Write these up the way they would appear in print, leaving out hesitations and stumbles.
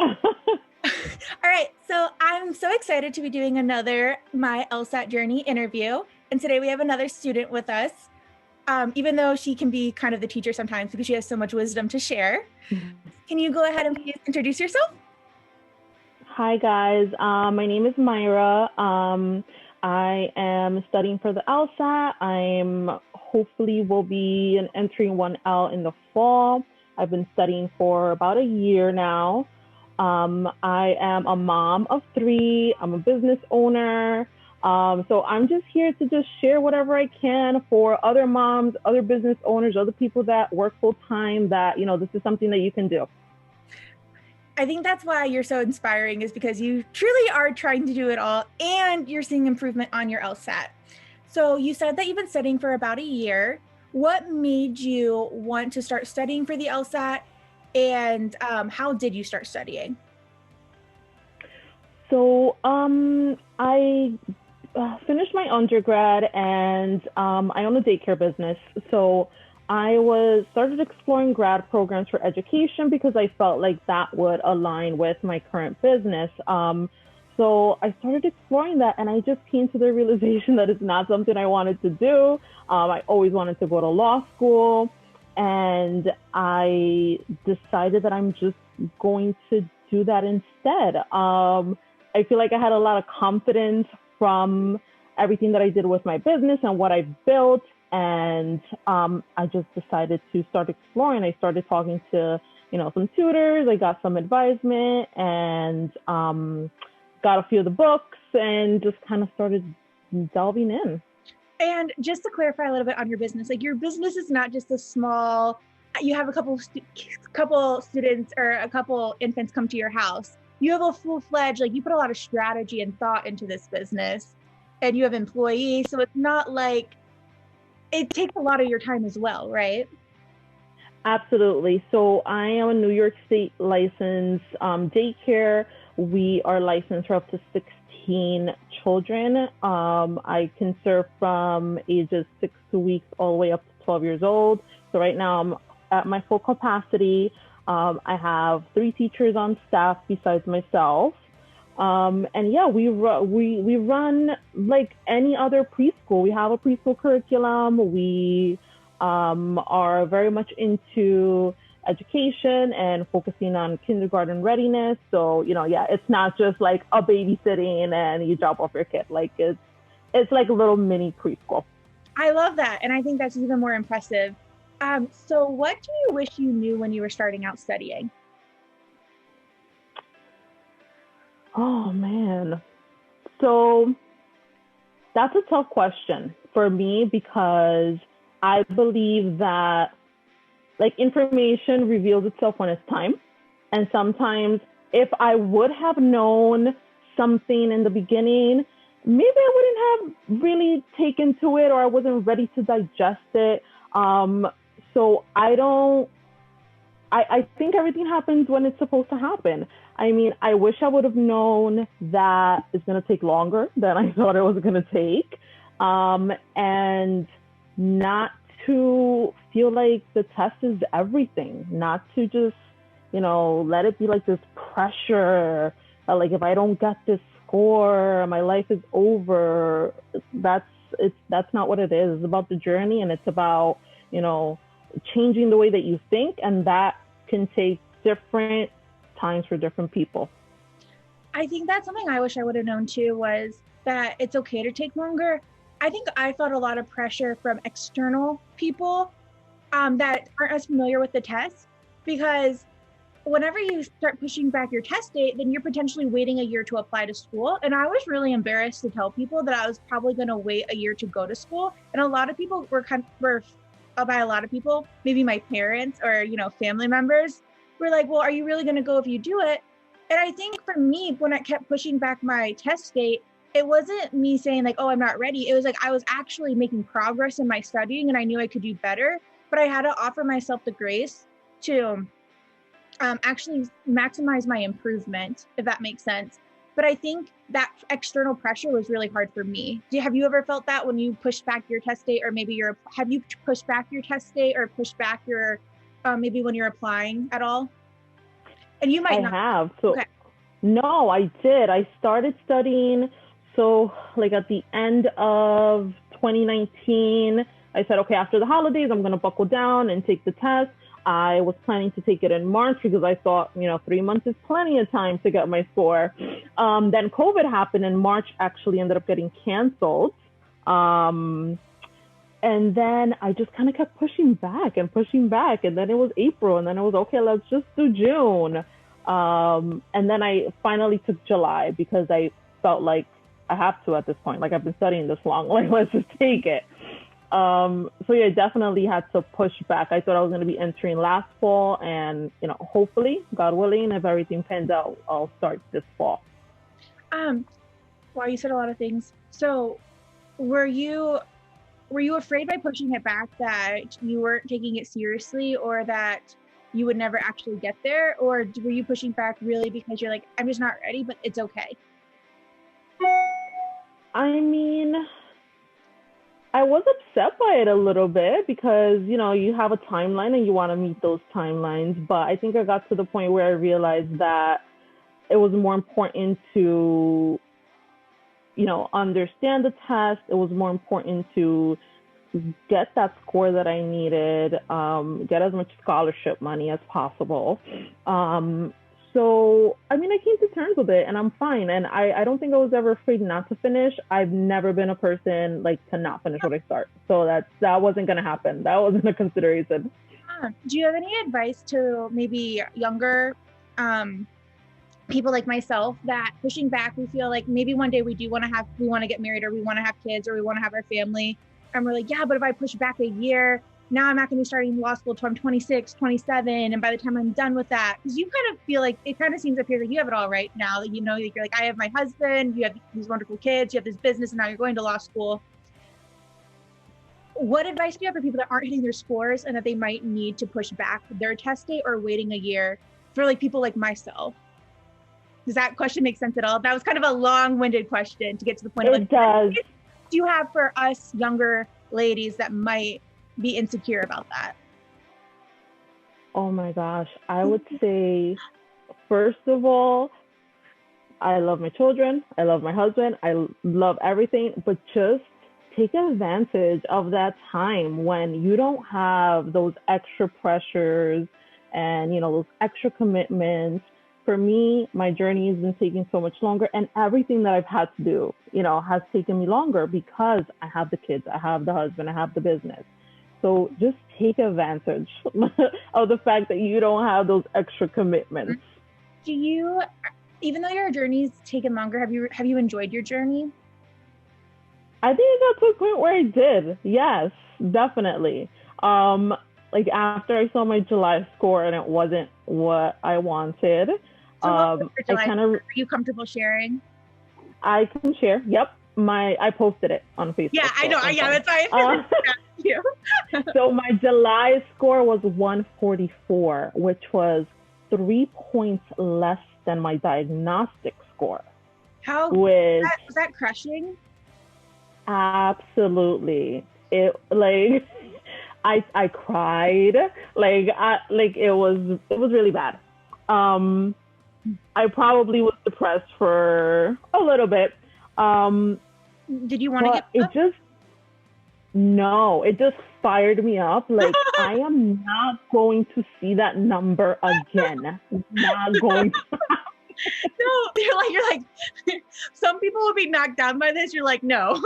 All right, so I'm so excited to be doing another My LSAT Journey interview. And today we have another student with us, even though she can be kind of the teacher sometimes because she has so much wisdom to share. Can you go ahead and please introduce yourself? Hi guys, my name is Myra. I am studying for the LSAT. I'm hopefully will be entering 1L in the fall. I've been studying for about a year now. I am a mom of three. I'm a business owner. So I'm just here to just share whatever I can for other moms, other business owners, other people that work full time that, this is something that you can do. I think that's why you're so inspiring, is because you truly are trying to do it all and you're seeing improvement on your LSAT. So you said that you've been studying for about a year. What made you want to start studying for the LSAT, and how did you start studying? So I finished my undergrad and I own a daycare business. So I was started exploring grad programs for education because I felt like that would align with my current business. So I started exploring that, and I just came to the realization that it's not something I wanted to do. I always wanted to go to law school, and I decided that I'm just going to do that instead. I feel like I had a lot of confidence from everything that I did with my business and what I've built. And I just decided to start exploring. I started talking to, some tutors. I got some advisement and got a few of the books and just kind of started delving in. And just to clarify a little bit on your business, like your business is not just a small, you have a couple students or a couple infants come to your house. You have a full-fledged, like you put a lot of strategy and thought into this business, and you have employees. So it's not like, it takes a lot of your time as well, right? Absolutely. So I am a New York State licensed daycare. We are licensed for up to 16 children. I can serve from ages 6 weeks all the way up to 12 years old. So right now I'm at my full capacity. I have 3 teachers on staff besides myself. And yeah, we run like any other preschool. We have a preschool curriculum. We are very much into education and focusing on kindergarten readiness. So, yeah, it's not just like a babysitting and you drop off your kid. Like it's like a little mini preschool. I love that. And I think that's even more impressive. So what do you wish you knew when you were starting out studying? Oh man. So that's a tough question for me because I believe that like information reveals itself when it's time. And sometimes if I would have known something in the beginning, maybe I wouldn't have really taken to it or I wasn't ready to digest it. So I think everything happens when it's supposed to happen. I mean, I wish I would have known that it's going to take longer than I thought it was going to take. And not to feel like the test is everything, not to just, let it be like this pressure. Like if I don't get this score, my life is over. That's not what it is. It's about the journey, and it's about, changing the way that you think, and that can take different times for different people. I think that's something I wish I would have known too, was that it's okay to take longer. I think I felt a lot of pressure from external people that aren't as familiar with the test, because whenever you start pushing back your test date, then you're potentially waiting a year to apply to school. And I was really embarrassed to tell people that I was probably going to wait a year to go to school. And a lot of people by a lot of people, maybe my parents or, family members were like, well, are you really going to go if you do it? And I think for me, when I kept pushing back my test date, it wasn't me saying like, oh, I'm not ready. It was like I was actually making progress in my studying and I knew I could do better, but I had to offer myself the grace to actually maximize my improvement, if that makes sense. But I think that external pressure was really hard for me. Have you ever felt that when you pushed back your test date, or maybe have you pushed back your test date or pushed back your, maybe when you're applying at all? And you might I not. have. So Okay. no, I did. I started studying. So like at the end of 2019, I said, okay, after the holidays, I'm going to buckle down and take the test. I was planning to take it in March because I thought, 3 months is plenty of time to get my score. Then COVID happened and March actually ended up getting canceled. Um, and then I just kind of kept pushing back and pushing back. And then it was April. And then it was, okay, let's just do June. And then I finally took July because I felt like I have to at this point. Like, I've been studying this long. Like, let's just take it. So yeah, definitely had to push back. I thought I was going to be entering last fall. And, hopefully, God willing, if everything pans out, I'll start this fall. Well, you said a lot of things. So were you afraid by pushing it back that you weren't taking it seriously or that you would never actually get there? Or were you pushing back really because you're like, I'm just not ready, but it's okay? I mean, I was upset by it a little bit because, you have a timeline and you want to meet those timelines. But I think I got to the point where I realized that it was more important to, understand the test. It was more important to get that score that I needed, get as much scholarship money as possible. So, I mean, I came to terms with it and I'm fine. And I don't think I was ever afraid not to finish. I've never been a person like to not finish what I start. So that wasn't going to happen. That wasn't a consideration. Do you have any advice to maybe younger people like myself that pushing back, we feel like maybe one day we want to get married or we want to have kids or we want to have our family. And we're like, yeah, but if I push back a year, now I'm not going to be starting law school until I'm 26, 27. And by the time I'm done with that, because you kind of feel like, it kind of seems up here like you have it all right now. Like, you're like, I have my husband, you have these wonderful kids, you have this business, and now you're going to law school. What advice do you have for people that aren't hitting their scores and that they might need to push back their test date or waiting a year for like people like myself? Does that question make sense at all? That was kind of a long-winded question to get to the point. It does. What do you have for us younger ladies that might be insecure about that? Oh my gosh. I would say, first of all, I love my children. I love my husband. I love everything, but just take advantage of that time when you don't have those extra pressures and, those extra commitments. For me, my journey has been taking so much longer, and everything that I've had to do, has taken me longer because I have the kids, I have the husband, I have the business. So just take advantage of the fact that you don't have those extra commitments. Do you, even though your journey's taken longer, have you enjoyed your journey? I think I got to a point where I did. Yes, definitely. Like after I saw my July score and it wasn't what I wanted. So what was your July score? Are you comfortable sharing? I can share. Yep. I posted it on Facebook. Yeah, I know. Yeah, that's why I you. So my July score was 144, which was 3 points less than my diagnostic score. How was that crushing? Absolutely. It like I cried. It was really bad. I probably was depressed for a little bit. Did you want to get it just fired me up. Like, I am not going to see that number again. Not going to. No, you're like, some people will be knocked down by this. You're like, no.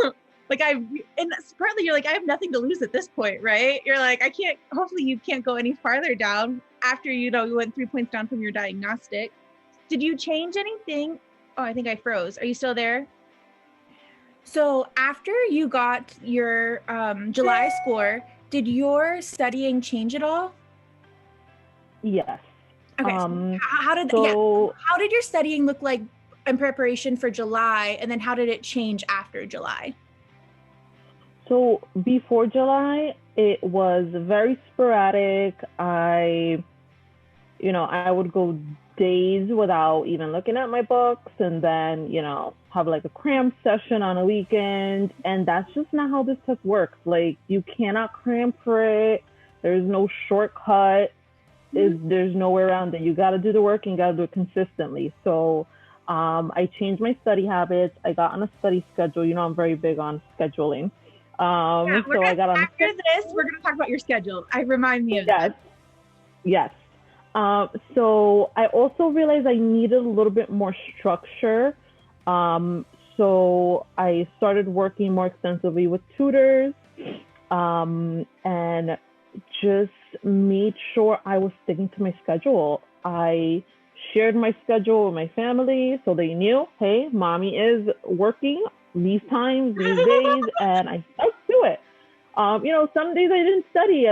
And partly you're like, I have nothing to lose at this point, right? You're like, hopefully you can't go any farther down after, you went 3 points down from your diagnostic. Did you change anything? Oh, I think I froze. Are you still there? So after you got your July score, did your studying change at all? Yes. Okay. How did your studying look like in preparation for July, and then how did it change after July? So before July, it was very sporadic. I would go days without even looking at my books, and then, have like a cram session on a weekend. And that's just not how this test works. Like, you cannot cram for it. There's no shortcut. There's no way around it. You got to do the work and you got to do it consistently. So I changed my study habits. I got on a study schedule. You know, I'm very big on scheduling. So I got on after this, we're going to talk about your schedule. Remind me of that. Yes. So I also realized I needed a little bit more structure. So I started working more extensively with tutors, and just made sure I was sticking to my schedule. I shared my schedule with my family so they knew, hey, mommy is working these times, these days, and I stuck to it. Some days I didn't study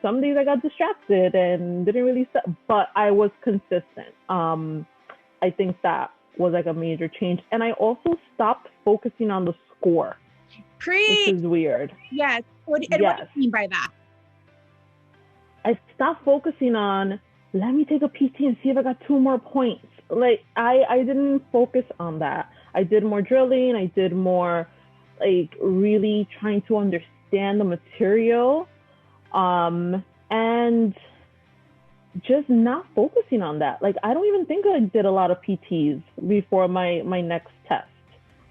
some days I got distracted and didn't really study, but I was consistent. I think that was like a major change. And I also stopped focusing on the score, which is weird. Yes. What do you mean by that? I stopped focusing on, let me take a PT and see if I got 2 more points. Like, I didn't focus on that. I did more drilling. I did more, like, really trying to understand the material, and just not focusing on that. Like, I don't even think I did a lot of PTs before my next test.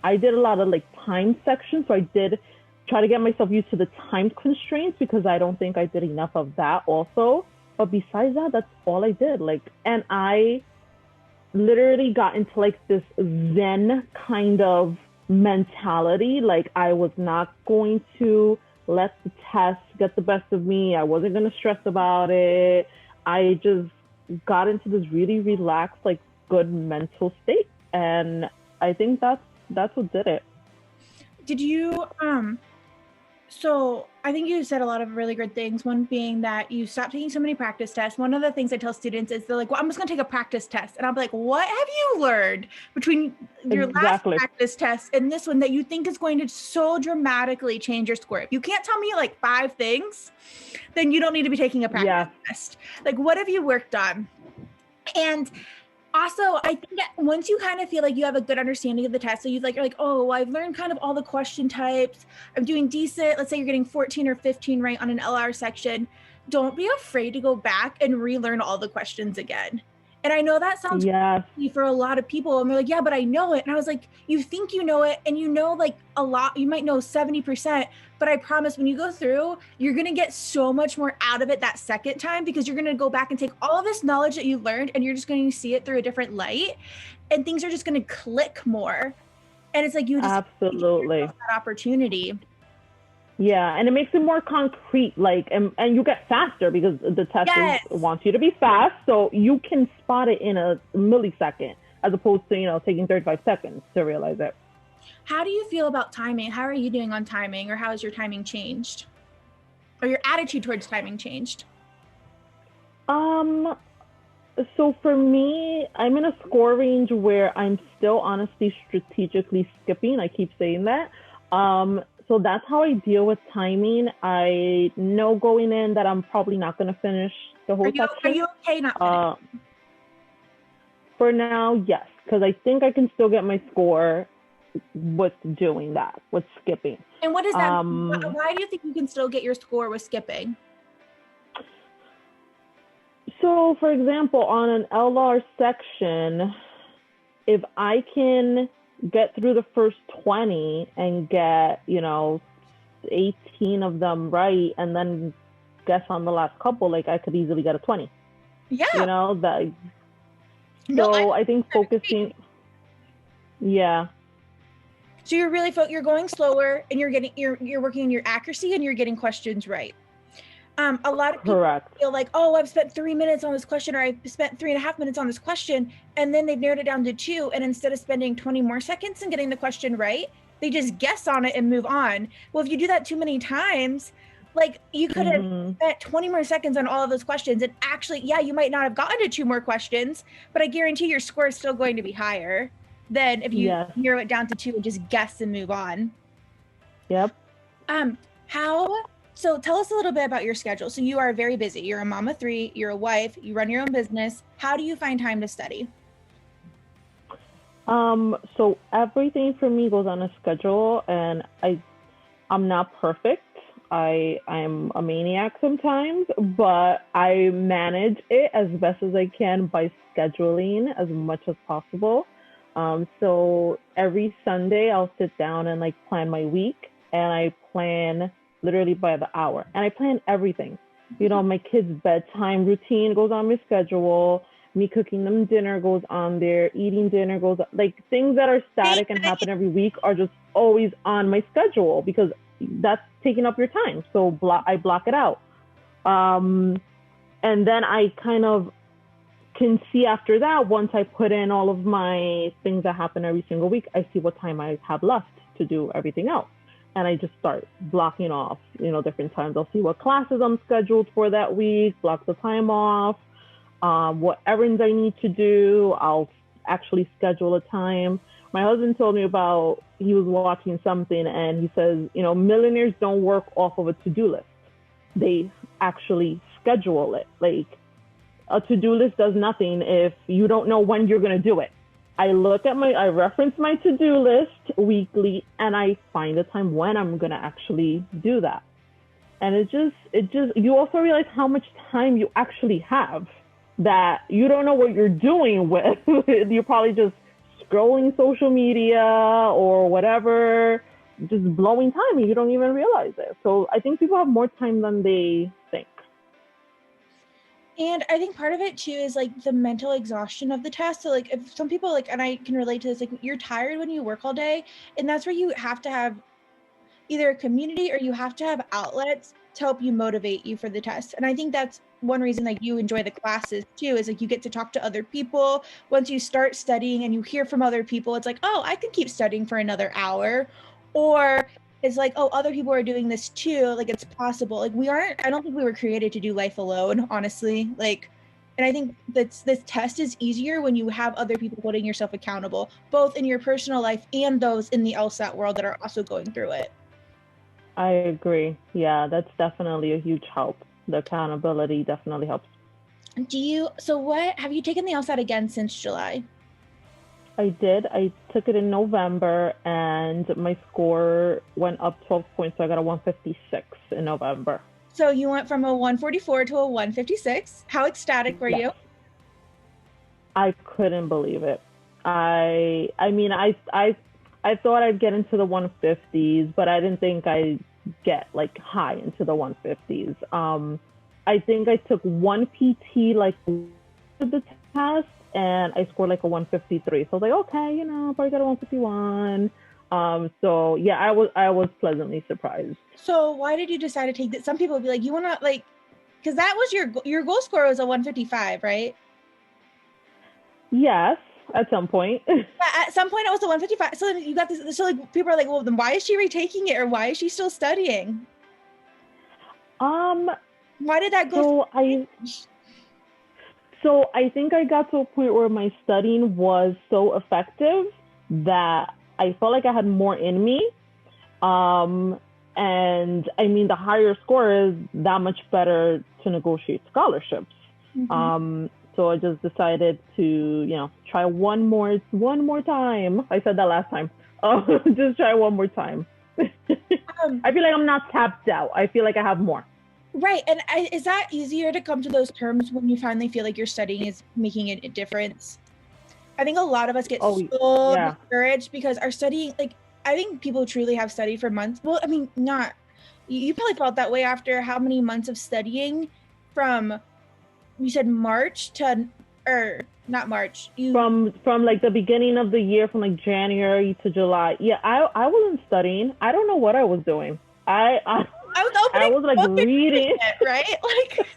I did a lot of, like, time sections. So I did try to get myself used to the time constraints because I don't think I did enough of that also. But besides that, that's all I did. Like, and I literally got into like this Zen kind of mentality. Like, I was not going to let the test get the best of me. I wasn't going to stress about it. I just got into this really relaxed, like, good mental state. And I think that's what did it. Did you, so I think you said a lot of really good things. One being that you stopped taking so many practice tests. One of the things I tell students is they're like, well, I'm just going to take a practice test. And I'm like, what have you learned between your last practice test and this one that you think is going to so dramatically change your score? If you can't tell me like 5 things, then you don't need to be taking a practice test. Like, what have you worked on? And also, I think that once you kind of feel like you have a good understanding of the test, so you're like, oh, I've learned kind of all the question types. I'm doing decent. Let's say you're getting 14 or 15 right on an LR section. Don't be afraid to go back and relearn all the questions again. And I know that sounds crazy for a lot of people. And they're like, yeah, but I know it. And I was like, you think you know it, and you know like a lot. You might know 70%, but I promise when you go through, you're going to get so much more out of it that second time, because you're going to go back and take all of this knowledge that you learned and you're just going to see it through a different light, and things are just going to click more. And it's like you just absolutely that opportunity. Yeah, and it makes it more concrete, like, and you get faster because the test wants you to be fast, so you can spot it in a millisecond, as opposed to, taking 35 seconds to realize it. How do you feel about timing? How are you doing on timing, or how has your timing changed? Or your attitude towards timing changed? So for me, I'm in a score range where I'm still honestly strategically skipping. I keep saying that. So that's how I deal with timing. I know going in that I'm probably not going to finish the whole section. Are you okay not finishing? For now, yes, because I think I can still get my score with doing that, with skipping. And what is that? Why do you think you can still get your score with skipping? So, for example, on an LR section, if I can get through the first 20 and get 18 of them right, and then guess on the last couple, like, I could easily get a 20. I think focusing. So you're really you're going slower, and you're working on your accuracy, and you're getting questions right. A lot of people feel like, oh, I've spent 3 minutes on this question, or I've spent 3.5 minutes on this question, and then they've narrowed it down to 2. And instead of spending 20 more seconds and getting the question right, they just guess on it and move on. Well, if you do that too many times, like, you could have spent 20 more seconds on all of those questions, and actually, you might not have gotten to 2 more questions, but I guarantee your score is still going to be higher than if you narrow it down to 2 and just guess and move on. Yep. So tell us a little bit about your schedule. So you are very busy. You're a mom of 3, you're a wife, you run your own business. How do you find time to study? So everything for me goes on a schedule, and I'm not perfect. I'm a maniac sometimes, but I manage it as best as I can by scheduling as much as possible. So every Sunday I'll sit down and like plan my week, and I plan literally by the hour, and I plan everything. You know, my kids' bedtime routine goes on my schedule. Me cooking them dinner goes on there. Eating dinner goes like things that are static and happen every week are just always on my schedule because that's taking up your time. So I block it out. Um, and then I kind of can see after that, once I put in all of my things that happen every single week, I see what time I have left to do everything else. And I just start blocking off, you know, different times. I'll see what classes I'm scheduled for that week, block the time off, what errands I need to do. I'll actually schedule a time. My husband told me about, he was watching something and he says, you know, millionaires don't work off of a to-do list. They actually schedule it. Like a to-do list does nothing if you don't know when you're going to do it. I reference my to-do list weekly and I find the time when I'm going to actually do that. And you also realize how much time you actually have that you don't know what you're doing with. You're probably just scrolling social media or whatever, just blowing time and you don't even realize it. So I think people have more time than they think. And I think part of it too is like the mental exhaustion of the test. So like if some people like, and I can relate to this, like you're tired when you work all day, and that's where you have to have either a community or you have to have outlets to help you motivate you for the test. And I think that's one reason that you enjoy the classes too, is like you get to talk to other people. Once you start studying and you hear from other people, it's like, oh, I can keep studying for another hour. Or it's like, oh, other people are doing this too. Like it's possible. Like I don't think we were created to do life alone, honestly. Like, and I think this test is easier when you have other people holding yourself accountable, both in your personal life and those in the LSAT world that are also going through it. I agree. Yeah, that's definitely a huge help. The accountability definitely helps. Have you taken the LSAT again since July? I did. I took it in November and my score went up 12 points. So I got a 156 in November. So you went from a 144 to a 156. How ecstatic were you? I couldn't believe it. I mean, I thought I'd get into the 150s, but I didn't think I'd get like high into the 150s. I think I took one PT like the test and I scored like a 153. So I was like, okay, you know, probably got a 151. So yeah, I was pleasantly surprised. So why did you decide to take that? Some people would be like, you want to like, because that was your goal score was a 155, right? Yes, at some point. At some point it was a 155. So then you got this. So like people are like, well, then why is she retaking it, or why is she still studying? Why did that go? So I think I got to a point where my studying was so effective that I felt like I had more in me. And I mean, the higher score is that much better to negotiate scholarships. Mm-hmm. So I just decided to, you know, try one more time. I said that last time. Just try one more time. I feel like I'm not tapped out. I feel like I have more. Right. And is that easier to come to those terms when you finally feel like your studying is making a difference? I think a lot of us get discouraged because our studying, like, I think people truly have studied for months. Well, I mean, you probably felt that way after how many months of studying from, you said March to, or not March. From like the beginning of the year, from like January to July. Yeah, I wasn't studying. I don't know what I was doing. I was like reading it, right? Like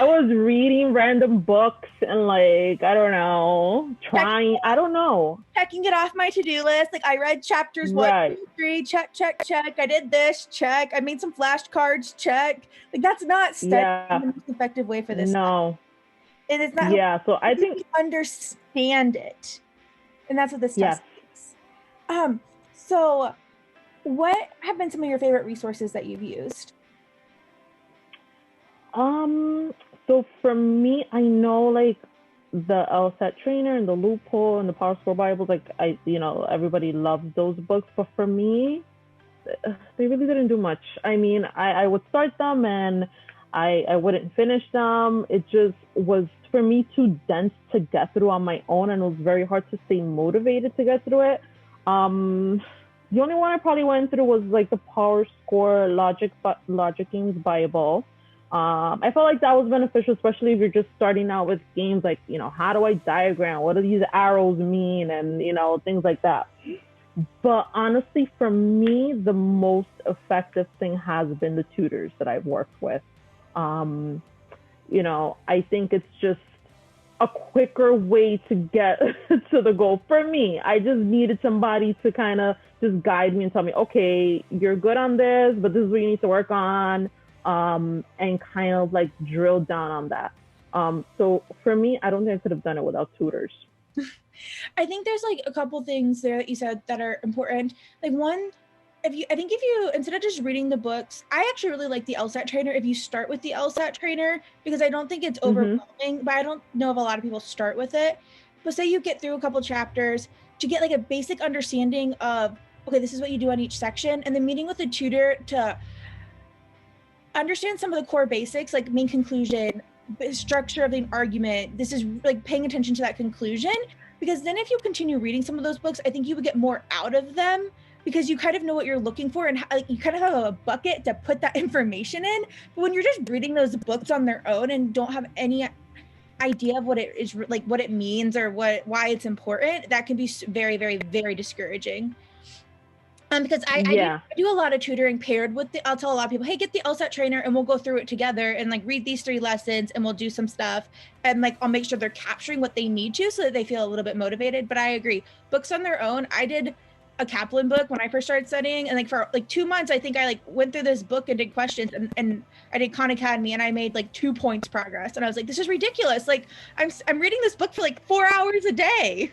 I was reading random books and like, I don't know, I don't know. Checking it off my to-do list. Like I read chapters 1, 2, 3, check. I did this, check. I made some flashcards, check. Like that's not studying in the most effective way for this. No. And it's not. Yeah, so I think you understand it. And that's what this test is. So what have been some of your favorite resources that you've used? So for me, I know like the LSAT Trainer and the Loophole and the Power Score Bibles, like everybody loves those books. But for me, they really didn't do much. I mean, I would start them and I wouldn't finish them. It just was for me too dense to get through on my own, and it was very hard to stay motivated to get through it. Um, the only one I probably went through was like the Power Score Logic Games Bible. I felt like that was beneficial, especially if you're just starting out with games like, how do I diagram? What do these arrows mean? And, things like that. But honestly, for me, the most effective thing has been the tutors that I've worked with. I think it's just a quicker way to get to the goal. For me, I just needed somebody to kind of just guide me and tell me, okay, you're good on this, but this is what you need to work on, and kind of like drill down on that. So for me, I don't think I could have done it without tutors. I think there's like a couple things there that you said that are important. Like one, if you instead of just reading the books, I actually really like the LSAT trainer. If you start with the LSAT trainer, because I don't think it's overwhelming, but I don't know if a lot of people start with it. But say you get through a couple chapters to get like a basic understanding of, okay, this is what you do on each section, and then meeting with a tutor to understand some of the core basics, like main conclusion, structure of the argument. This is like paying attention to that conclusion, because then if you continue reading some of those books, I think you would get more out of them, because you kind of know what you're looking for, and like you kind of have a bucket to put that information in. But when you're just reading those books on their own and don't have any idea of what it is, like what it means or why it's important, that can be very, very, very discouraging. Because I do a lot of tutoring paired with I'll tell a lot of people, hey, get the LSAT trainer and we'll go through it together and like read these 3 lessons and we'll do some stuff. And like, I'll make sure they're capturing what they need to so that they feel a little bit motivated. But I agree, books on their own. I did a Kaplan book when I first started studying, and like for like 2 months, I think I like went through this book and did questions, and I did Khan Academy, and I made like 2 points progress. And I was like, this is ridiculous. Like I'm reading this book for like 4 hours a day.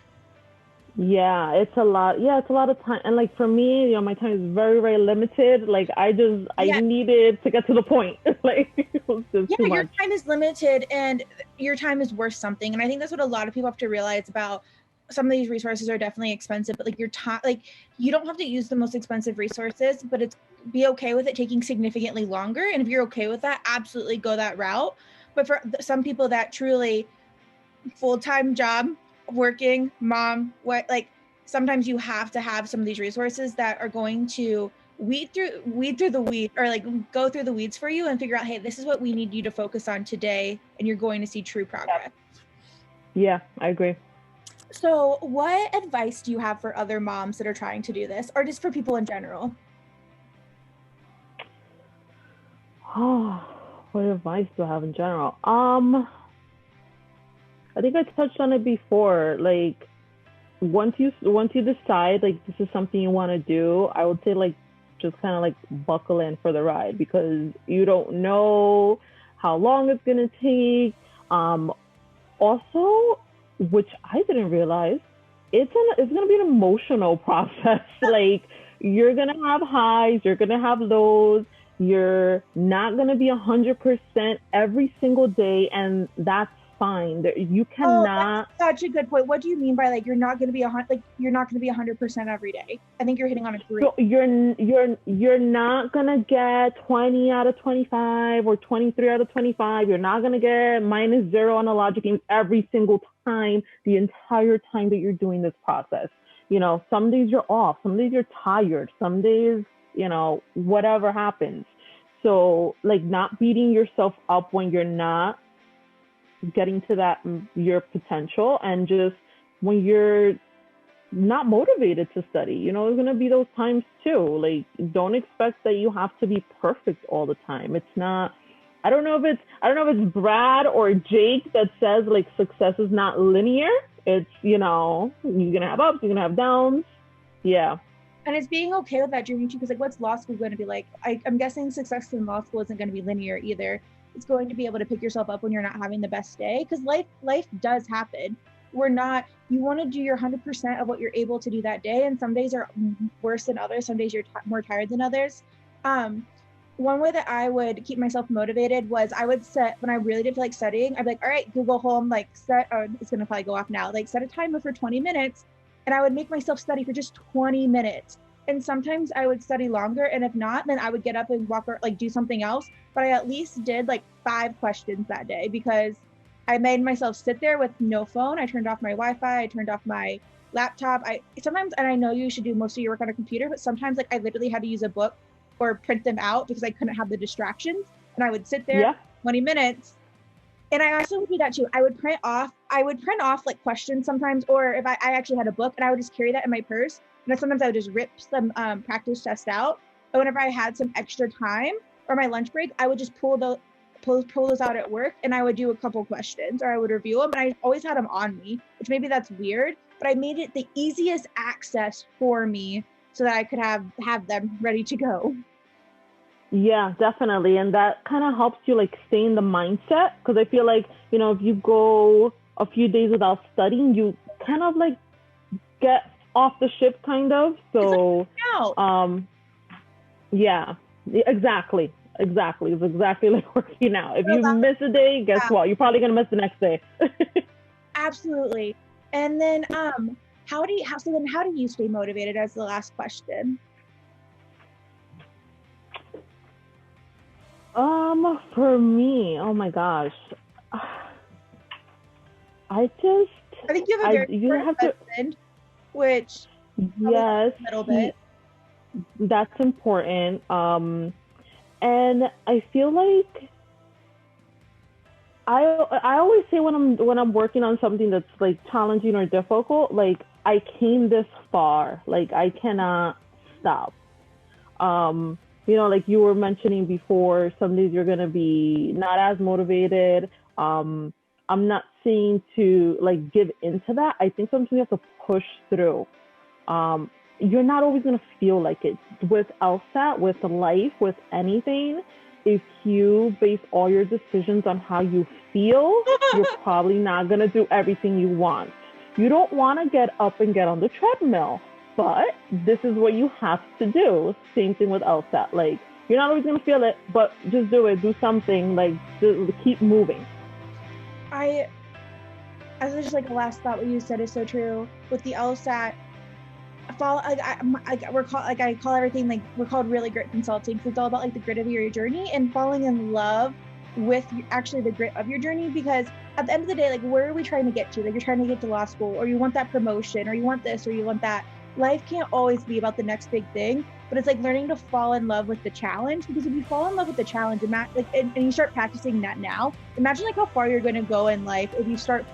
Yeah, it's a lot. Yeah, it's a lot of time. And like for me, my time is very, very limited. Like I needed to get to the point. Like it was just too much. Your time is limited and your time is worth something. And I think that's what a lot of people have to realize about some of these resources are definitely expensive, but like your time, like you don't have to use the most expensive resources, but be okay with it taking significantly longer. And if you're okay with that, absolutely go that route. But for some people that truly full-time job, working mom, sometimes you have to have some of these resources that are going to weed through the weed, or like go through the weeds for you and figure out, hey, this is what we need you to focus on today, and you're going to see true progress. Yeah, I agree. So what advice do you have for other moms that are trying to do this, or just for people in general? Oh, what advice do I have in general? I think I touched on it before. Like once you decide like this is something you want to do, I would say like just kind of like buckle in for the ride, because you don't know how long it's gonna take. Also, which I didn't realize, it's gonna be an emotional process. Like you're gonna have highs, you're gonna have lows. You're not gonna be 100% every single day, and that's fine. You cannot. Oh, that's such a good point. What do you mean by like you're not gonna be 100% every day? I think you're hitting on a great. So you're not gonna get 20 out of 25 or 23 out of 25. You're not gonna get -0 on a logic game every single time, the entire time that you're doing this process. Some days you're off, some days you're tired, some days, whatever happens. So like not beating yourself up when you're not getting to that your potential, and just when you're not motivated to study, there's going to be those times too. Like don't expect that you have to be perfect all the time. It's not. I don't know if it's Brad or Jake that says like success is not linear. It's you're gonna have ups, you're gonna have downs. Yeah. And it's being okay with that journey too, because like what's law school going to be like? I'm guessing success in law school isn't going to be linear either. It's going to be able to pick yourself up when you're not having the best day, because life does happen. You want to do your 100% of what you're able to do that day, and some days are worse than others. Some days you're more tired than others. One way that I would keep myself motivated was I would set, when I really didn't feel like studying, I'd be like, all right, Google Home, it's going to probably go off now, like set a timer for 20 minutes. And I would make myself study for just 20 minutes. And sometimes I would study longer. And if not, then I would get up and walk or like do something else. But I at least did like 5 questions that day because I made myself sit there with no phone. I turned off my Wi-Fi. I turned off my laptop. I sometimes, and I know you should do most of your work on a computer, but sometimes like I literally had to use a book or print them out because I couldn't have the distractions. And I would sit there 20 minutes. And I also would do that too. I would print off like questions sometimes, or if I actually had a book and I would just carry that in my purse. And then sometimes I would just rip some practice tests out. But whenever I had some extra time or my lunch break, I would just pull those out at work and I would do a couple questions or I would review them. And I always had them on me, which maybe that's weird, but I made it the easiest access for me so that I could have them ready to go. Yeah, definitely. And that kind of helps you like stay in the mindset. Because I feel like, if you go a few days without studying, you kind of like get off the ship kind of. So, yeah, exactly. Exactly. It's exactly like working out. If you miss a day, guess what? You're probably going to miss the next day. Absolutely. And then how do you stay motivated as the last question? For me, oh my gosh. I think you have a very husband, which yes, a little bit. That's important. And I feel like I always say when I'm working on something that's like challenging or difficult, like I came this far, like I cannot stop. Like you were mentioning before, some days you're gonna be not as motivated. I'm not saying to like give into that. I think sometimes you have to push through. You're not always going to feel like it. With LSAT, with life, with anything, if you base all your decisions on how you feel, you're probably not going to do everything you want. You don't want to get up and get on the treadmill, but this is what you have to do. Same thing with LSAT. Like, you're not always going to feel it, but just do it. Do something. Like, just keep moving. I was just like the last thought what you said is so true. With the LSAT, I call everything like we're called really grit consulting because it's all about like the grit of your journey and falling in love with actually the grit of your journey, because at the end of the day, like where are we trying to get to? Like you're trying to get to law school, or you want that promotion, or you want this, or you want that. Life can't always be about the next big thing, but it's like learning to fall in love with the challenge, because if you fall in love with the challenge and you start practicing that now, imagine like how far you're going to go in life if you start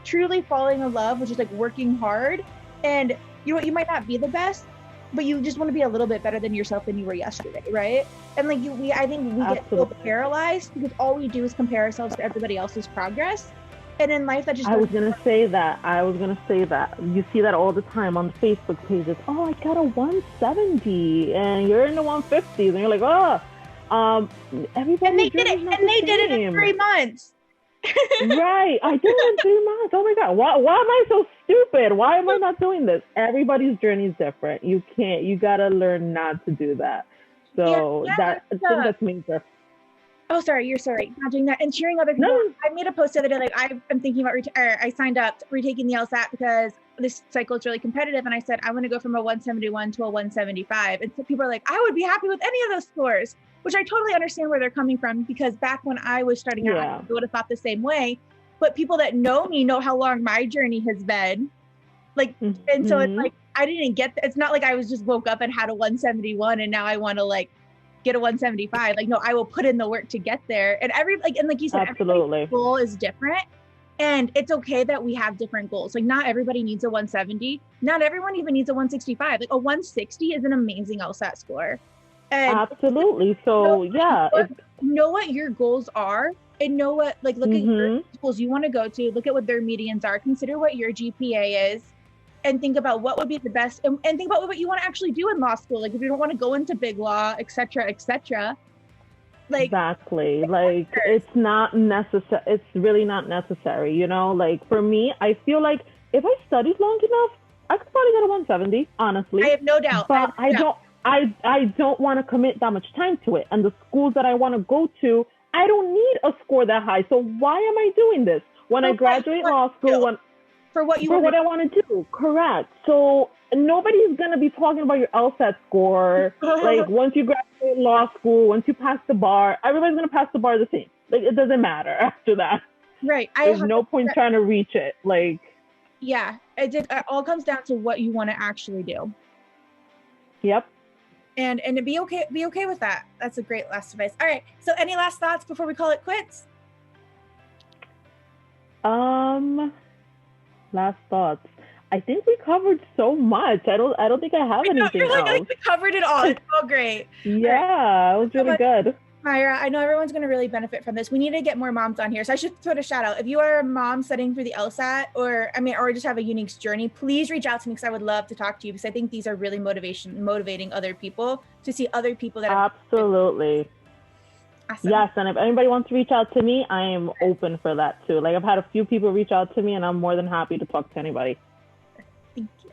truly falling in love with just like working hard. And you might not be the best, but you just want to be a little bit better than yourself than you were yesterday, right? And like I think we get so paralyzed because all we do is compare ourselves to everybody else's progress. And in life, that just I was gonna say that. You see that all the time on the Facebook pages. Oh, I got a 170, and you're in the 150s, and you're like, everybody. And they did it in 3 months. Right, I did it in 3 months. Oh my god, why am I so stupid? Why am I not doing this? Everybody's journey is different. You gotta learn not to do that. So I think that's major. Oh, sorry, you're not doing that. And cheering other people. No. I made a post the other day, like I'm thinking about I signed up retaking the LSAT because this cycle is really competitive, and I said I want to go from a 171 to a 175. And so people are like, I would be happy with any of those scores, which I totally understand where they're coming from, because back when I was starting out, I would have thought the same way. But people that know me know how long my journey has been. Like, and so it's like I didn't get it's not like I was just woke up and had a 171 and now I want to like get a 175. Like, no, I will put in the work to get there. And like you said, everybody's goal is different. And it's okay that we have different goals. Like not everybody needs a 170. Not everyone even needs a 165. Like a 160 is an amazing LSAT score. And absolutely. So know what your goals are, and know what, like, look at your schools you want to go to, look at what their medians are, consider what your GPA is, and think about what would be the best, and think about what you want to actually do in law school. Like if you don't want to go into big law, et cetera, like exactly, like it's not necessary. It's really not necessary, like for me, I feel like if I studied long enough, I could probably get a 170, honestly. I have no doubt, but I don't want to commit that much time to it. And the schools that I want to go to, I don't need a score that high. So why am I doing this? When I graduate law school, for what you for what I want to do. Correct. So nobody's gonna be talking about your LSAT score. Like once you graduate law school, once you pass the bar, everybody's gonna pass the bar the same. Like it doesn't matter after that. Right. There's no point trying to reach it. Like yeah, it all comes down to what you want to actually do. Yep. And to be okay with that. That's a great last advice. All right. So any last thoughts before we call it quits? Last thoughts. I think we covered so much. I don't think I have anything else. Like we covered it all. It's so great. Yeah, it was really good. Myra, I know everyone's going to really benefit from this. We need to get more moms on here. So I should put a shout out. If you are a mom studying for the LSAT or just have a unique journey, please reach out to me because I would love to talk to you because I think these are really motivating other people to see other people that Absolutely. Awesome. Yes, and if anybody wants to reach out to me, I am open for that too. Like I've had a few people reach out to me and I'm more than happy to talk to anybody. Thank you.